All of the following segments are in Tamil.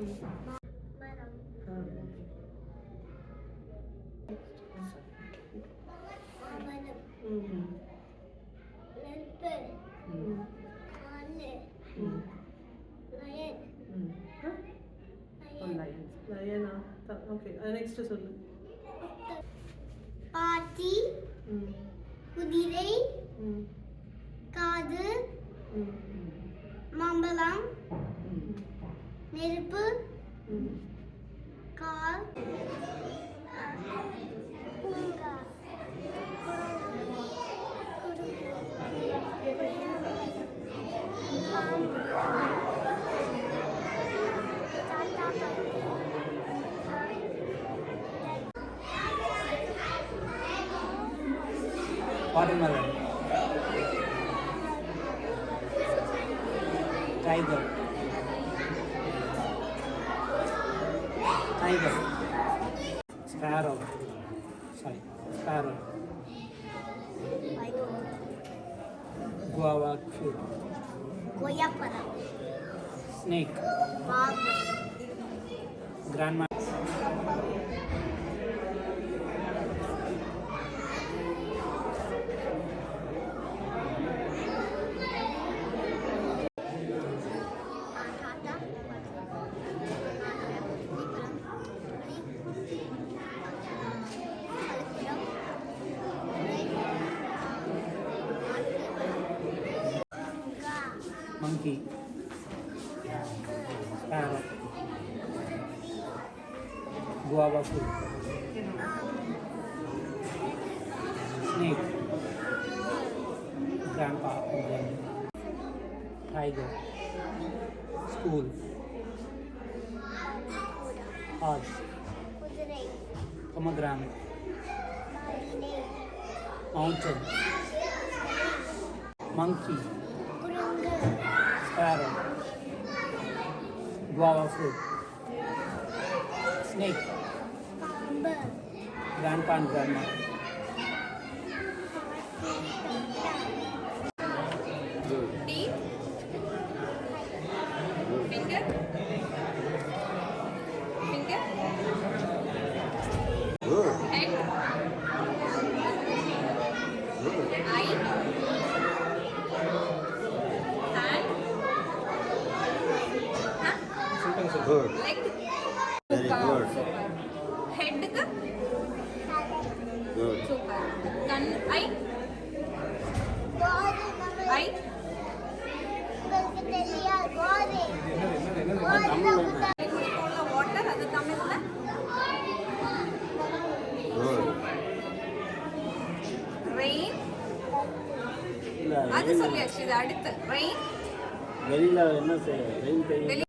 மரம். நெருப்பு. லயனா. ஓகே, நெக்ஸ்ட் சொல்லு. பாத்தி. குதிரை. காது. மாம்பழம். நெருப்பு. கால். பூங்கா. Watermelon. Tiger. Tiger. Sparrow. Sparrow. Guava tree. கொய்யாப்பழம். Snake. பாம்பு. Grandma. Monkey. Parrot. Guava fruit. Snake. Grandpa. Tiger. School. Horse. குதிரை. Pomegranate. மயிலை. Mountain. Monkey. குரங்கு. Sparrow. Guava fruit. Snake. பாம்பு. Grandpa and grandma. Teeth. Finger. Head. Eye. Hand. Good. Leg. Very good. Head ka. Good. Super. Eye. Kothai. Eye. உங்களுக்கு தெரியாது கோதை. வாட்டர் அது தமிழ்ல Good. ரெயின். அது சொல்லியாச்சு. இது அடுத்து ரெயின். வெளியில என்ன செய்ய ரெயின் பெய்யும்.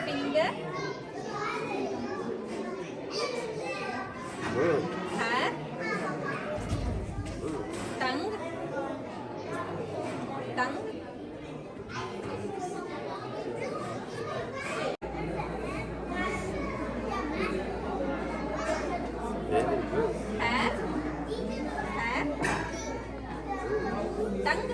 Finger. Good. Hair. Tongue. Very good. Hair. Tongue.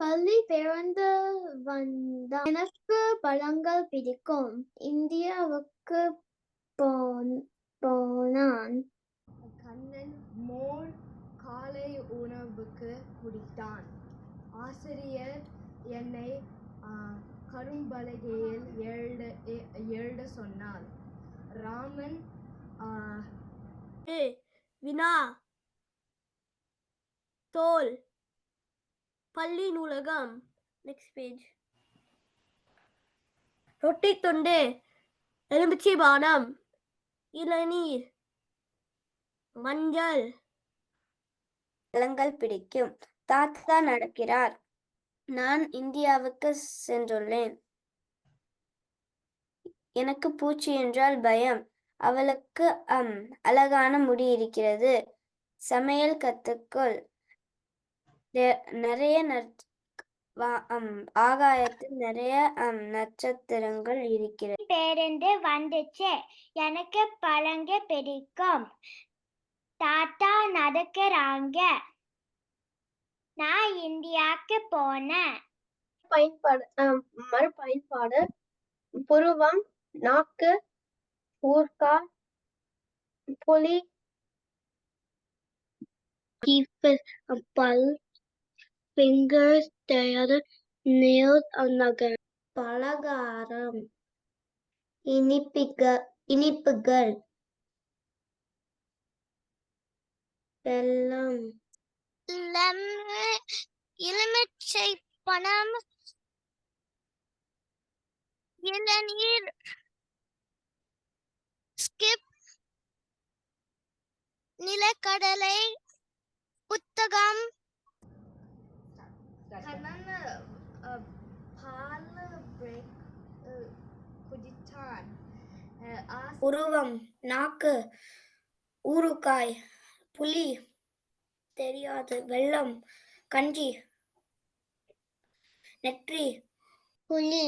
பள்ளி பேருந்து வந்தான். எனக்கு பழங்கள் பிடிக்கும். இந்தியாவுக்கு போனான். கண்ணன் மோர் காலை உணவுக்கு குடித்தான். ஆசிரியர் என்னை கரும்பலகையில் எழுத சொன்னார். ராமன் வினா தோல் பள்ளி நூலகம். Next page. ரொட்டி துண்டு, எலுமிச்சை பானம், இளநீர், மஞ்சள். பழங்கள் பிடிக்கும். தாத்தா நடக்கிறார். நான் இந்தியாவுக்கு சென்றுள்ளேன். எனக்கு பூச்சி என்றால் பயம். அவளுக்கு அழகான முடி இருக்கிறது. சமையல் கத்துக்குள். நிறைய ஆகாயத்தில் நிறைய நட்சத்திரங்கள் இருக்கிறது. பேருந்து வந்துச்சு. எனக்கு பழங்க பிடிக்கும். தாத்தா நடக்கிறாங்க. நான் இந்தியாவுக்கு போனேன். மறுபயன்பாடு. புருவம், நாக்கு, ஊர்காய், புலி, பல், fingers, தெரியாது, nails, நகர். பலகாரம், இனிப்புகள், வெல்லம், எலுமிச்சை பழம், இளநீர், ஸ்கிப், நிலக்கடலை, புத்தகம். பால் பிரேக் குடித்தான். உருவம், நாக்கு, ஊறுகாய், புலி, தெரியாது, வெல்லம், கஞ்சி, நெற்றி, புலி,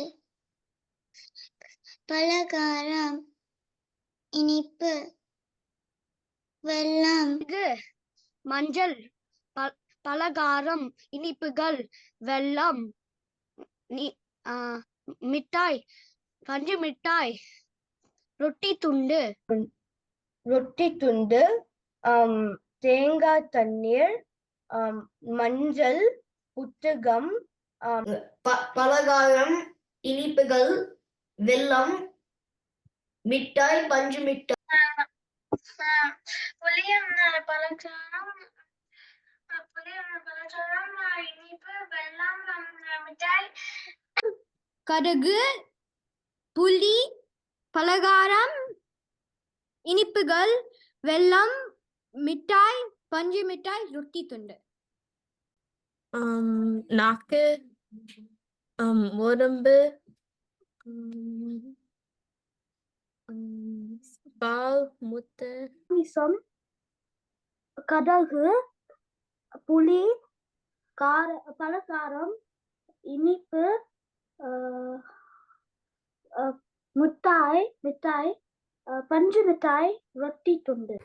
பலகாரம், இனிப்பு, வெல்லம், மஞ்சள், பலகாரம், இனிப்புகள், வெல்லம், மிட்டாய், பஞ்சு மிட்டாய், ரொட்டி துண்டு, தேங்காய் தண்ணீர், மஞ்சள், புத்தகம், பலகாரம், இனிப்புகள், வெல்லம், மிட்டாய், பஞ்சு மிட்டாய். இனிப்பு, வெல்லம், மிட்டாய். கடுகு, புளி, பலகாரம், இனிப்புகள், வெல்லம், மிட்டாய், பஞ்சு மிட்டாய், ரொட்டி துண்டு. நாக்கு, உடம்பு, பால், முட்டை, கடுகு, புளி, பலகாரம், இனிப்பு, மிட்டாய், பஞ்சு மிட்டாய், ரொட்டி துண்டு.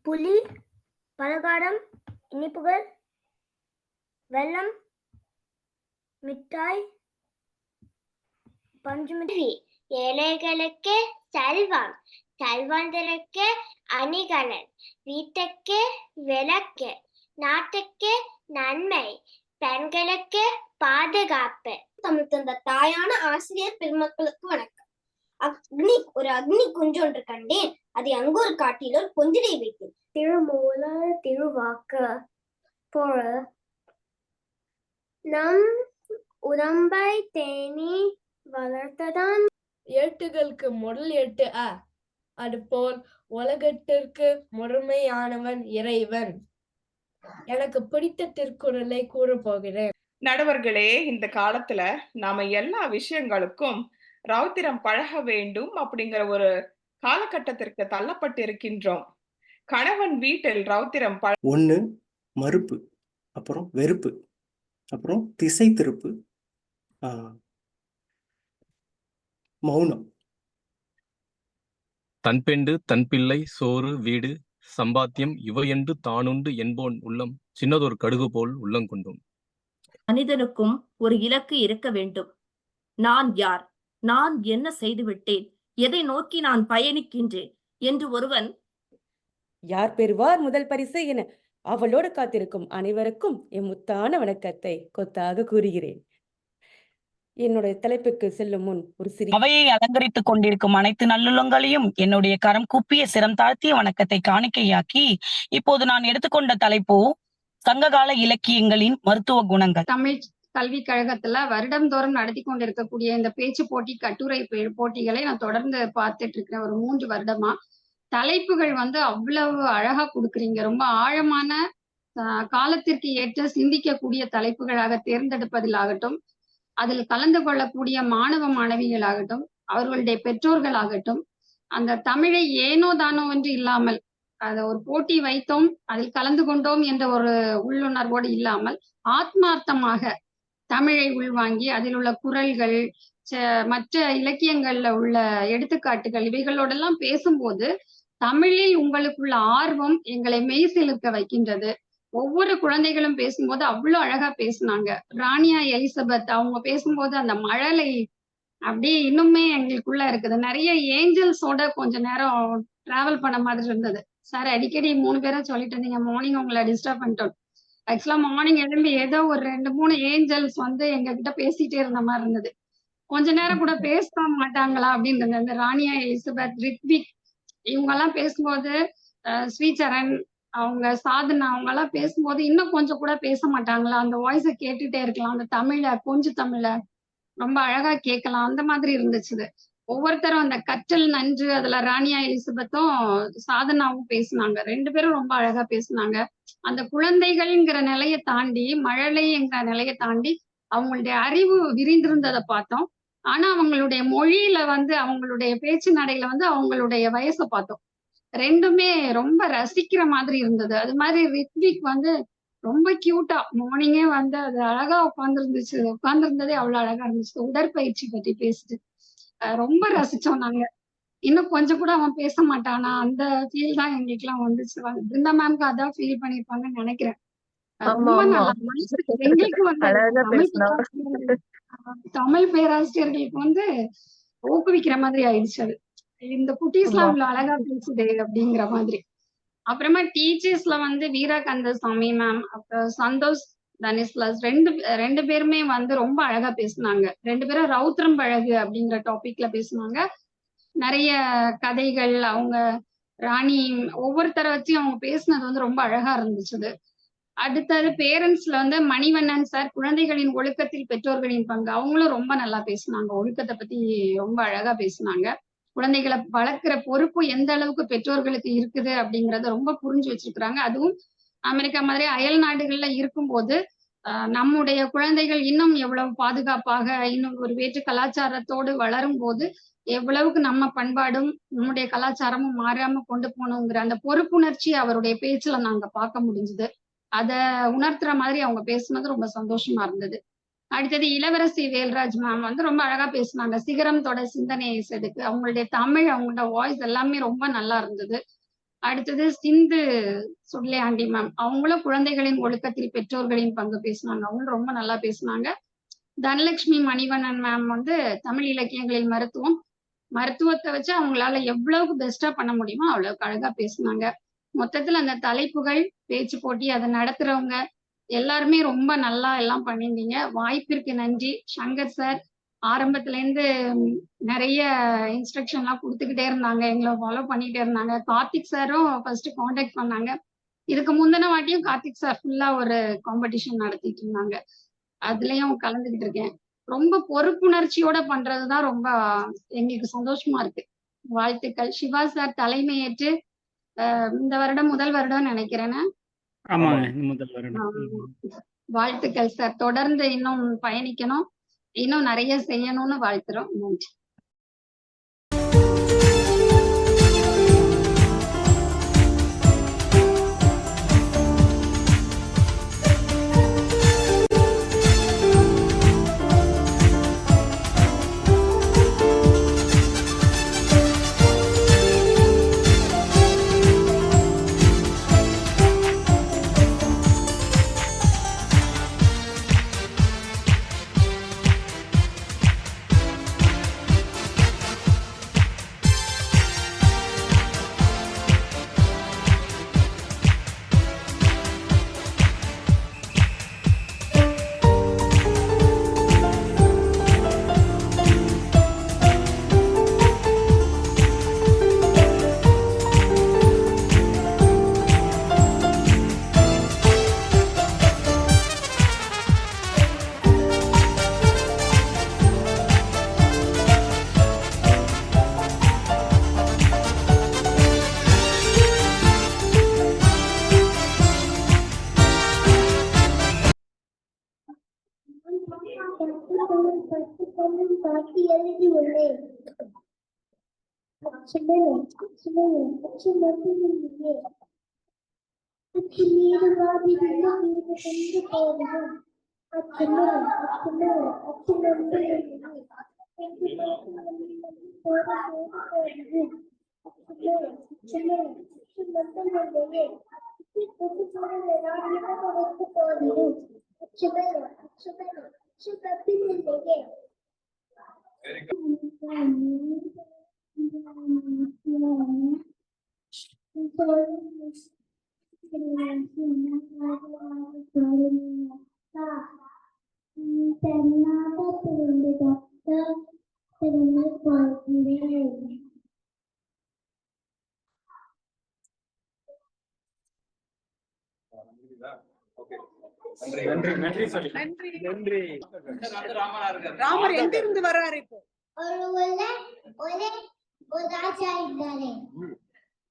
புளி, பலகாரம், இனிப்புகள், வெல்லம், மிட்டாய், பஞ்சு மிட்டாய். ஏழைகளுக்கு செல்வம், செல்வந்தருக்கு அணிகலன், வீட்டுக்கு விளக்கு, நாட்டுக்கு நன்மை, பெண்களுக்கு பாதுகாப்பு. தமிழ் தந்த தாயான ஆசிரியர் பெருமக்களுக்கு வணக்கம். ஒரு அக்னி குஞ்சொன்று கண்டேன். அதை அங்கொரு காட்டில் ஒரு பொந்திரை வைத்தேன். திருமூல திருவாக்கு பொருள். நம் உடம்பை தேனி வளர்த்ததான் எட்டுகளுக்கு முதல் 8 அதுபோல் உலகத்திற்கு முதன்மையானவன் இறைவன். எனக்கு பிடித்த திருக்குறளை கூற போகிறேன். நடுவர்களே, இந்த காலத்துல நாம எல்லா விஷயங்களுக்கும் ரௌத்திரம் பழக வேண்டும் அப்படிங்கிற ஒரு காலகட்டத்திற்கு தள்ளப்பட்டு இருக்கின்றோம். கணவன் வீட்டில் ரௌத்திரம் ஒண்ணு மறுப்பு, அப்புறம் வெறுப்பு, அப்புறம் திசை திருப்பு, மௌனம். தன்பெண்டு தன்பிள்ளை சோறு வீடு சம்பாத்தியம் இவையென்று தானுண்டு என்போன் உள்ளம் சின்னதொரு கடுகு போல் உள்ளங்கொண்டோம். மனிதனுக்கும் ஒரு இலக்கு இருக்க வேண்டும். நான் யார், நான் என்ன செய்துவிட்டேன், எதை நோக்கி நான் பயணிக்கின்றேன் என்று ஒருவன் யார் பெறுவார் முதல் பரிசு என அவளோடு காத்திருக்கும் அனைவருக்கும் என் முத்தான வணக்கத்தை கொத்தாக கூறுகிறேன். என்னுடைய தலைப்புக்கு செல்லும் முன் ஒரு சிறிய அவையை அலங்கரித்துக் கொண்டிருக்கும் அனைத்து நல்லுள்ளங்களையும் என்னுடைய கரம் கூப்பிய சிரம் தாழ்த்திய வணக்கத்தை காணிக்கையாக்கி இப்போது நான் எடுத்துக்கொண்ட தலைப்பு சங்ககால இலக்கியங்களின் மருத்துவ குணங்கள். தமிழ் கல்விக் கழகத்துல வருடந்தோறும் நடத்தி கொண்டிருக்கக்கூடிய இந்த பேச்சு போட்டி, கட்டுரை போட்டிகளை நான் தொடர்ந்து பார்த்துட்டு இருக்கிறேன் ஒரு 3 வருடமா. தலைப்புகள் வந்து அவ்வளவு அழகா கொடுக்குறீங்க. ரொம்ப ஆழமான காலத்திற்கு ஏற்ற சிந்திக்கக்கூடிய தலைப்புகளாக தேர்ந்தெடுப்பதிலாகட்டும், அதில் கலந்து கொள்ளக்கூடிய மாணவ மாணவிகளாகட்டும், அவர்களுடைய பெற்றோர்களாகட்டும், அந்த தமிழை ஏனோ தானோ என்று இல்லாமல், அதை ஒரு போட்டி வைத்தோம், அதில் கலந்து கொண்டோம் என்ற ஒரு உள்ளுணர்வோடு இல்லாமல், ஆத்மார்த்தமாக தமிழை உள்வாங்கி அதில் உள்ள குறள்கள், மற்ற இலக்கியங்கள்ல உள்ள எடுத்துக்காட்டுகள் இவைகளோடெல்லாம் பேசும்போது தமிழில் உங்களுக்குள்ள ஆர்வம் எங்களை மெய்சிலிர்க்க வைக்கின்றது. ஒவ்வொரு குழந்தைகளும் பேசும்போது அவ்வளவு அழகா பேசுனாங்க. ராணியா எலிசபெத் அவங்க பேசும்போது அந்த மழலை அப்படியே இன்னுமே எங்களுக்குள்ள இருக்குது. நிறைய ஏஞ்சல்ஸோட கொஞ்ச நேரம் டிராவல் பண்ண மாதிரி இருந்தது. சார் அடிக்கடி 3 பேரை சொல்லிட்டு இருந்தீங்க, மார்னிங் உங்களை டிஸ்டர்ப் பண்ணிட்டோம். ஆக்சுவலா மார்னிங் எழும்பி ஏதோ ஒரு 2-3 ஏஞ்சல்ஸ் வந்து எங்க கிட்ட பேசிட்டே இருந்த மாதிரி இருந்தது. கொஞ்ச நேரம் கூட பேச மாட்டாங்களா அப்படின்னு. இந்த ராணியா எலிசபெத், ரித்விக் இவங்க எல்லாம் பேசும்போது, ஸ்ரீசரண் அவங்க, சாதனா அவங்க எல்லாம் பேசும்போது இன்னும் கொஞ்சம் கூட பேச மாட்டாங்களா, அந்த வாய்ஸை கேட்டுட்டே இருக்கலாம், அந்த தமிழ கொஞ்சம் தமிழ ரொம்ப அழகா கேட்கலாம், அந்த மாதிரி இருந்துச்சு. ஒவ்வொருத்தரும் அந்த கற்றல் நன்று, அதுல ராணியா எலிசபெத்தும் சாதனாவும் பேசினாங்க. 2 பேரும் ரொம்ப அழகா பேசினாங்க. அந்த குழந்தைகள்ங்கிற நிலையை தாண்டி, மழலைங்கிற நிலையை தாண்டி அவங்களுடைய அறிவு விரிந்திருந்ததை பார்த்தோம். ஆனா அவங்களுடைய மொழியில வந்து, அவங்களுடைய பேச்சு நடையில வந்து அவங்களுடைய வயசை பார்த்தோம். 2மே ரொம்ப ரசிக்கிற மாதிரி இருந்தது. அது மாதிரி ரித்விக் வந்து ரொம்ப கியூட்டா மார்னிங்கே வந்து அது அழகா உட்கார்ந்துருந்ததே அவ்வளவு அழகா இருந்துச்சு. உடற்பயிற்சி பத்தி பேசிட்டு ரொம்ப ரசிச்சோம் நாங்க. இன்னும் கொஞ்சம் கூட அவன் பேச மாட்டானா, அந்த ஃபீல் தான் எங்களுக்கு எல்லாம் வந்துச்சு. பிருந்தா மேம்க்கு அதான் ஃபீல் பண்ணிருப்பாங்கன்னு நினைக்கிறேன். ரொம்ப நல்லா எங்களுக்கு வந்து தமிழ் பேராசிரியர்களுக்கு வந்து ஊக்குவிக்கிற மாதிரி ஆயிடுச்சு. அது இந்த குட்டீஸ்லாம் இவ்வளவு அழகா பேசுது அப்படிங்கிற மாதிரி. அப்புறமா டீச்சர்ஸ்ல வந்து வீரா கந்தசாமி மேம், அப்புறம் சந்தோஷ் தனிஸ்லாஸ் 2 பேருமே வந்து ரொம்ப அழகா பேசினாங்க. 2 பேரும் ரவுத்திரம் பழகு அப்படிங்கிற டாபிக்ல பேசினாங்க. நிறைய கதைகள், அவங்க ராணி ஒவ்வொருத்தரை வச்சு அவங்க பேசினது வந்து ரொம்ப அழகா இருந்துச்சு. அடுத்தது பேரண்ட்ஸ்ல வந்து மணிவண்ணன் சார், குழந்தைகளின் ஒழுக்கத்தில் பெற்றோர்களின் பங்கு, அவங்களும் ரொம்ப நல்லா பேசினாங்க. ஒழுக்கத்தை பத்தி ரொம்ப அழகா பேசினாங்க. குழந்தைகளை வளர்க்கிற பொறுப்பு எந்த அளவுக்கு பெற்றோர்களுக்கு இருக்குது அப்படிங்கறத ரொம்ப புரிஞ்சு வச்சிருக்கிறாங்க. அதுவும் அமெரிக்கா மாதிரி அயல் நாடுகள்ல இருக்கும்போது நம்முடைய குழந்தைகள் இன்னும் எவ்வளவு பாதுகாப்பாக, இன்னும் ஒரு வேற்று கலாச்சாரத்தோடு வளரும் போது எவ்வளவுக்கு நம்ம பண்பாடும் நம்முடைய கலாச்சாரமும் மாறாம கொண்டு போகணுங்கிற அந்த பொறுப்புணர்ச்சி அவருடைய பேச்சுல நாங்க பார்க்க முடிஞ்சுது. அத உணர்த்துற மாதிரி அவங்க பேசுனது ரொம்ப சந்தோஷமா இருந்தது. அடுத்தது இளவரசி வேல்ராஜ் மேம் வந்து ரொம்ப அழகா பேசினாங்க. சிகரம் தொட சிந்தனையை செதுக்கு, அவங்களுடைய தமிழ், அவங்களோட வாய்ஸ் எல்லாமே ரொம்ப நல்லா இருந்தது. அடுத்தது சிந்து சுல்லையாண்டி மேம், அவங்களும் குழந்தைகளின் ஒழுக்கத்தில் பெற்றோர்களின் பங்கு பேசினாங்க. அவங்களும் ரொம்ப நல்லா பேசினாங்க. தனலட்சுமி மணிவண்ணன் மேம் வந்து தமிழ் இலக்கியங்களின் மருத்துவத்தை வச்சு அவங்களால எவ்வளவுக்கு பெஸ்டா பண்ண முடியுமோ அவ்வளவுக்கு அழகா பேசினாங்க. மொத்தத்துல அந்த தலைப்புகள், பேச்சு போட்டி, அதை நடத்துறவங்க எல்லாருமே ரொம்ப நல்லா எல்லாம் பண்ணியிருந்தீங்க. வாய்ப்பிற்கு நன்றி. சங்கர் சார் ஆரம்பத்துல இருந்து நிறைய இன்ஸ்ட்ரக்ஷன் எல்லாம் கொடுத்துக்கிட்டே இருந்தாங்க, எங்களை ஃபாலோ பண்ணிட்டே இருந்தாங்க. கார்த்திக் சாரும் ஃபர்ஸ்ட் கான்டாக்ட் பண்ணாங்க. இதுக்கு முந்தின வாட்டியும் கார்த்திக் சார் ஃபுல்லா ஒரு காம்படிஷன் நடத்திட்டு இருந்தாங்க. அதுலயும் கலந்துகிட்டு இருக்கேன். ரொம்ப பொறுப்புணர்ச்சியோட பண்றதுதான் ரொம்ப எங்களுக்கு சந்தோஷமா இருக்கு. வாழ்த்துக்கள். சிவா சார் தலைமையேற்று இந்த வருடம் முதல் வருடம் நினைக்கிறேன்னு. வாழ்த்துக்கள் சார். தொடர்ந்து இன்னும் பயணிக்கணும், இன்னும் நிறைய செய்யணும்னு வாழ்த்துறோம். நன்றி. அச்சுமரம் அச்சுமரம் அச்சுமரத்திலே அச்சுமீறுவாதிலும் சென்று போவதும் அச்சுமரம் அச்சுமரம் அச்சுமரத்திலே ராமர் எங்கிருந்து வர்றாரு இப்போ? ஒரு ராஜா இருந்தாரு.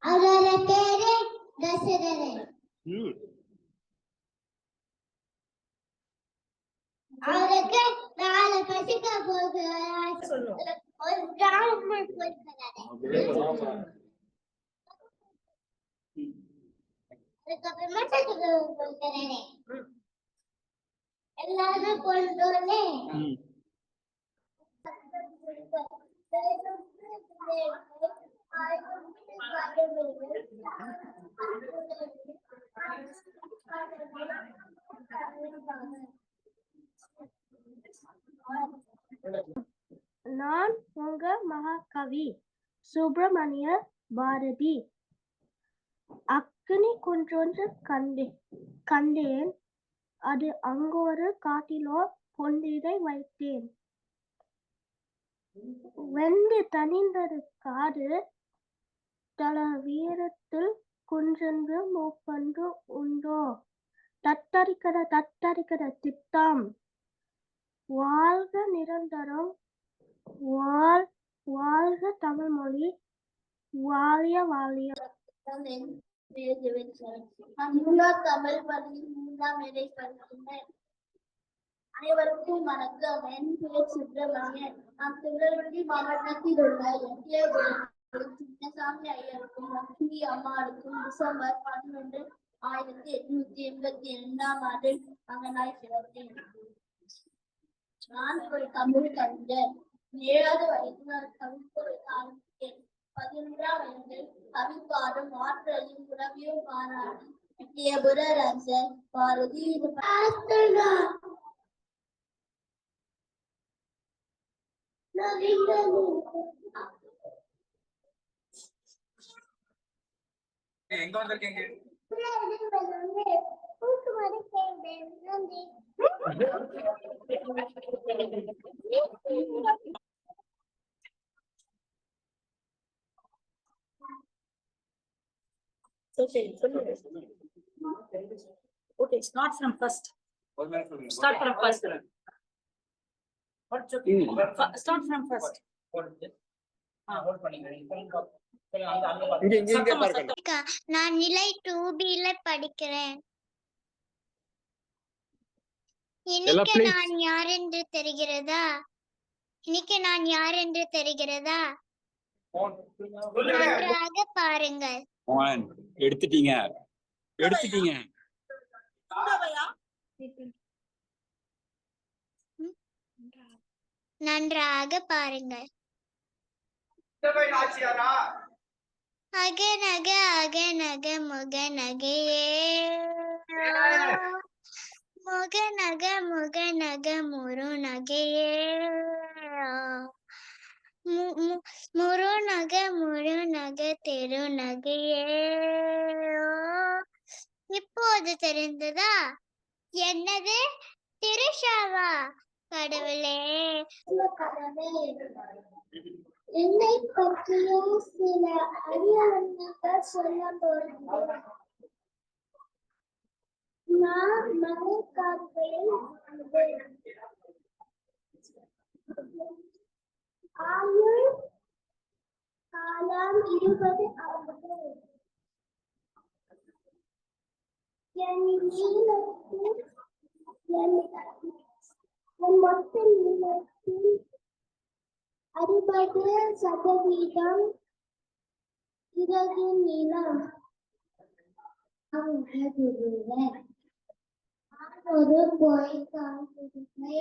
அவரோட பேரு தசரதன். அவருக்கு 4 பசங்க ஒரு ராமர் போயிருக்கிறாரு. அதுக்கப்புறமா சத்துருவன் போயிருக்கிறாரு. எல்லாரும் கொண்டோனே நான் உங்க மகாகவி சுப்பிரமணிய பாரதி. அக்னி குன்றொன்று கண்டேன். அது அங்கொரு காட்டிலோ பொன்னிறை வைத்தேன். வெந்து தணிந்தது காடு தல வீரத்தில் குன்றென்று மூப்பன்று உண்டோ. தத்தரிக்கிற திட்டம் வாழ்க நிரந்தரம். வாழ்க தமிழ்மொழி. வாழிய வாழிய. நான் 3ஆம் தமிழ் பள்ளியில் 3ஆம் இறை படிக்கின்றேன். அனைவருக்கும் வணக்கம். என் பெயர் சுப்பிரமணியன். நான் திருநெல்வேலி மாவட்டத்தில் உள்ள சின்னசாமி ஐயருக்கும் லட்சுமி அம்மாளுக்கும் டிசம்பர் 12, 1882ஆம் ஆண்டில் மகனாய் பிறந்தேன். நான் ஒரு தமிழ் கவிஞர். 7வது வயதில் நான் கவிப்பொருள் ஆரம்பித்தேன். 11ஆம் வயதில் கவி பாடும் ஆற்றலையும் உறவையும் பாராடி எட்டியபுர அரசர் பாரதி எங்க வந்திருக்கீங்க? Okay, start from first. Start from first. Start from first. நான் நிலை 2Bல படிக்கிறேன். இன்னைக்கு நான் யார் என்று தெரிகிறதா? நன்றாக பாருங்கள். எடுத்துட்டீங்க. நன்றாக பாருங்கள். அகநக அகநக முகநகையே. முகநக முகநக முருநகையே. முருநக முருநக திருநகையே. இப்போது தெரிந்ததா? என்னது? திருஷாவா? கடவுளே, என்னை பற்றிய சில அரியவண்ணங்கள் சொல்ல போகிறேன். நான் மலைக்காடுகளில் வாழ்ந்தேன். ஆயுள் காலம் 20 ஆண்டுகள். என் நீளத்தில் என் மொத்த நீளத்தில் 60% சிறகின் நிலம் அழகுருவன் ஒரு பொய்க்கான் புதுமை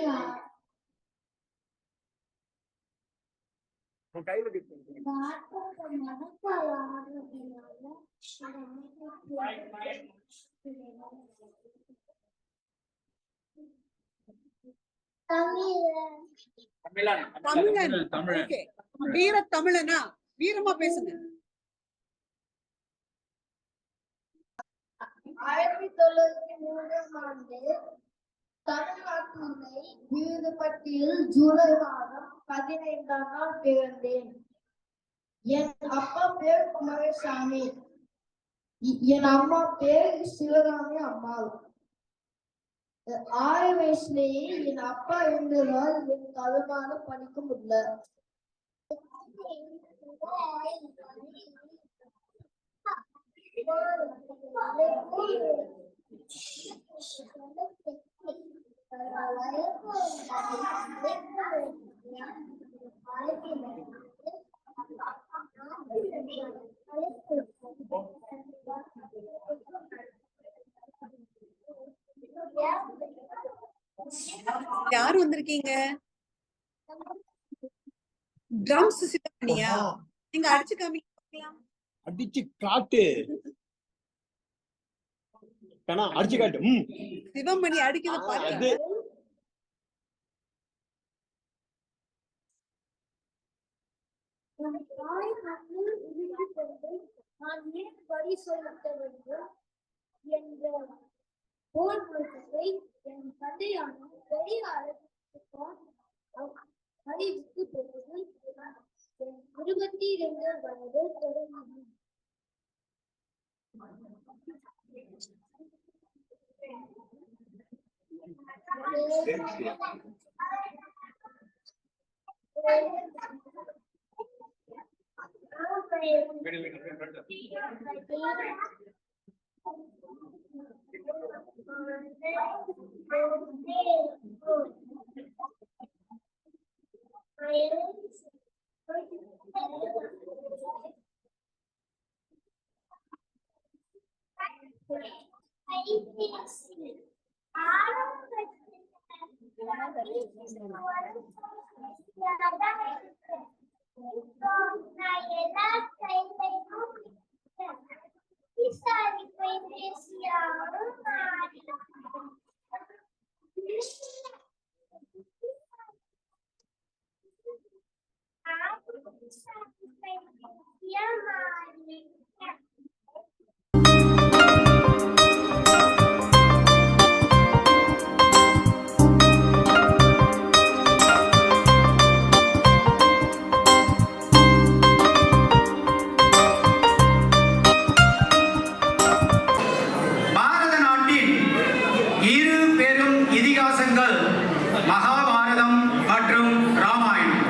மனத்தால் ஆடுறதுனால தமிழன். ஓகே, வீர தமிழனா? வீரமா பேசுங்க. 1903 ஆண்டு தமிழ்நாட்டினை வீடுபட்டியில் ஜூலை மாதம் 15ஆம் நாள் பிறந்தேன். என் அப்பா பேர் குமாரசாமி, என் அம்மா பேர் சிவகாமி அம்மாள். 6 வயசுலேயே என் அப்பா இருந்ததால் என் கல்வியான படிக்க முடியல. யார் வந்திருக்கீங்க? ட்ரம்ஸ் சிவமணியா? நீங்க அடிச்சு காமிக்கலாம். அடிச்சு காட்டு. அடிச்சு காட்டு. சிவமணி அடிக்கிறது பாருங்க. நான் ஏன் வரி செலுத்த வேண்டும் என்ற போர் முழக்கத்தை என் தந்தையான பெரிய அரசுதான் அறிவித்து போவது என் 22 வயது தொடங்கியது. மகாபாரதம் மற்றும் ராமாயணம்.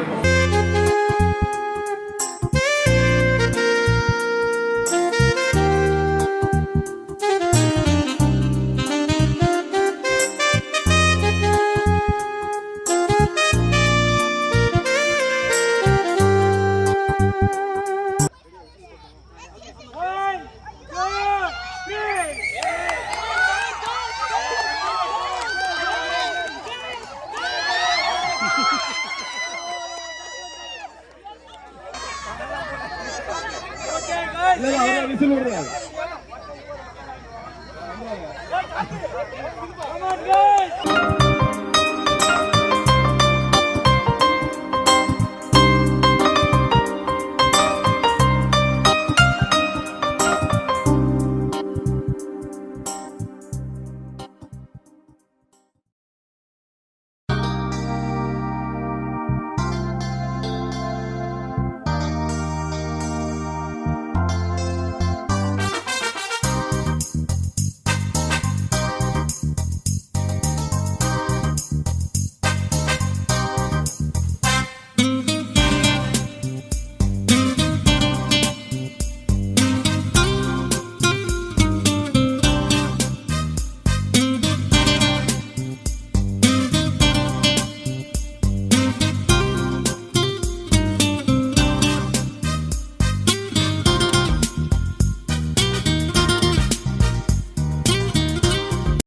விசில் விடுறாங்க.